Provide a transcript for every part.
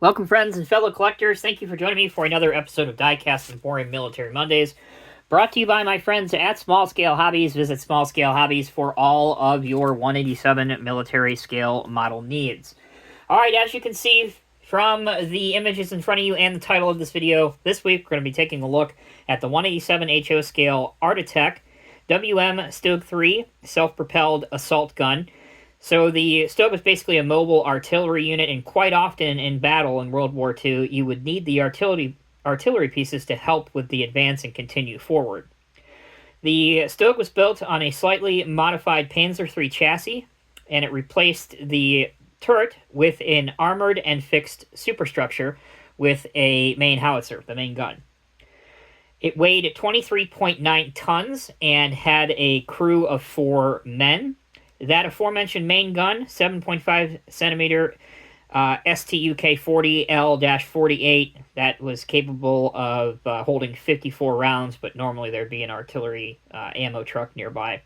Welcome, friends and fellow collectors. Thank you for joining me for another episode of Diecast and Boring Military Mondays, brought to you by my friends at Small Scale Hobbies. Visit Small Scale Hobbies for all of your 187 military scale model needs. Alright, as you can see from the images in front of you and the title of this video, this week we're going to be taking a look at the 187 HO scale Artitec STUG 3 self-propelled assault gun. So the STUG was basically a mobile artillery unit, and quite often in battle in World War II, you would need the artillery pieces to help with the advance and continue forward. The STUG was built on a slightly modified Panzer III chassis, and it replaced the turret with an armored and fixed superstructure with a main howitzer, the main gun. It weighed 23.9 tons and had a crew of 4 men. That aforementioned main gun, 7.5 centimeter STUG 40L-48, that was capable of holding 54 rounds, but normally there'd be an artillery ammo truck nearby.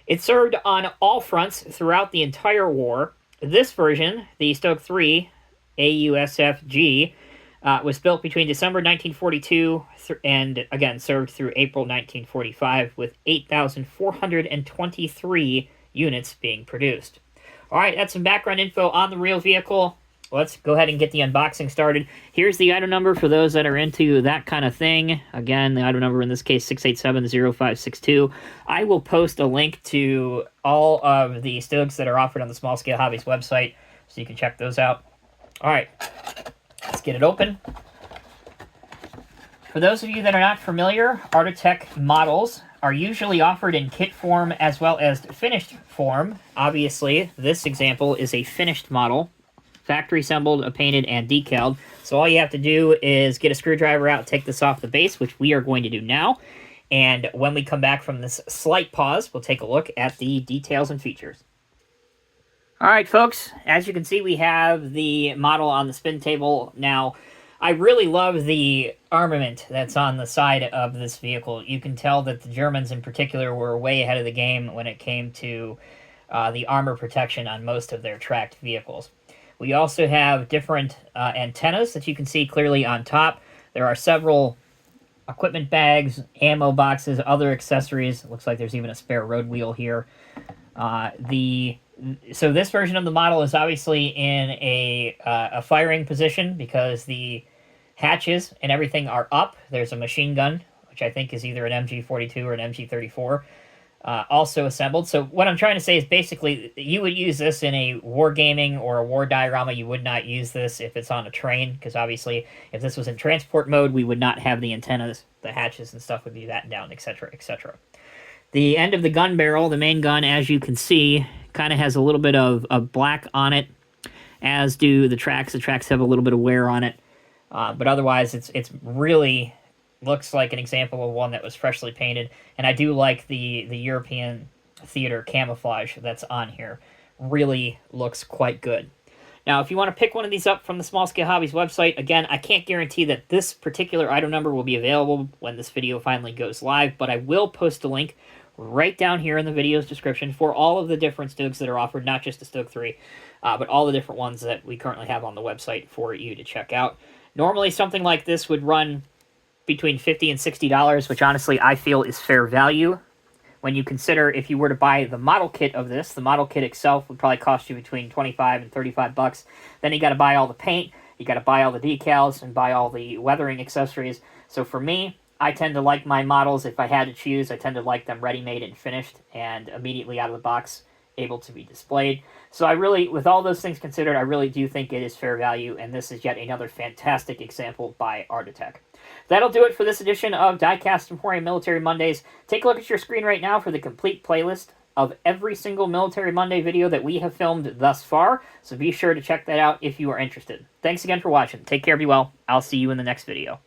It served on all fronts throughout the entire war. This version, the STUG 3 AUSFG, was built between December 1942 and, again, served through April 1945 with 8,423 units being produced. Alright, that's some background info on the real vehicle. Let's go ahead and get the unboxing started. Here's the item number for those that are into that kind of thing. Again, the item number in this case, 6870562. I will post a link to all of the STUGs that are offered on the Small Scale Hobbies website, so you can check those out. Alright, let's get it open. For those of you that are not familiar, Artitec models are usually offered in kit form as well as finished form. Obviously, this example is a finished model, factory assembled, painted, and decaled. So all you have to do is get a screwdriver out, take this off the base, which we are going to do now. And when we come back from this slight pause, we'll take a look at the details and features. Alright, folks, as you can see, we have the model on the spin table now. I really love the armament that's on the side of this vehicle. You can tell that the Germans in particular were way ahead of the game when it came to the armor protection on most of their tracked vehicles. We also have different antennas that you can see clearly on top. There are several equipment bags, ammo boxes, other accessories. It looks like there's even a spare road wheel here. So this version of the model is obviously in a firing position because the hatches and everything are up. There's a machine gun, which I think is either an MG42 or an MG34, also assembled. So what I'm trying to say is basically you would use this in a wargaming or a war diorama. You would not use this if it's on a train, because obviously if this was in transport mode, we would not have the antennas, the hatches and stuff would be that down, etc., etc. The end of the gun barrel, the main gun, as you can see, kind of has a little bit of black on it, as do the tracks. The tracks have a little bit of wear on it, but otherwise it's really looks like an example of one that was freshly painted. And I do like the European theater camouflage that's on here. Really looks quite good. Now, if you want to pick one of these up from the Small Scale Hobbies website, again, I can't guarantee that this particular item number will be available when this video finally goes live, but I will post a link right down here in the video's description for all of the different STUGs that are offered, not just the STUG 3, but all the different ones that we currently have on the website for you to check out. Normally, something like this would run between $50 and $60, which honestly I feel is fair value. When you consider if you were to buy the model kit of this, the model kit itself would probably cost you between $25 and $35. Then you got to buy all the paint, you got to buy all the decals, and buy all the weathering accessories. So for me, I tend to like my models, if I had to choose, I tend to like them ready-made and finished and immediately out of the box able to be displayed. So I really, with all those things considered, I really do think it is fair value, and this is yet another fantastic example by Artitec. That'll do it for this edition of Diecast Emporium Military Mondays. Take a look at your screen right now for the complete playlist of every single Military Monday video that we have filmed thus far, so be sure to check that out if you are interested. Thanks again for watching. Take care, be well. I'll see you in the next video.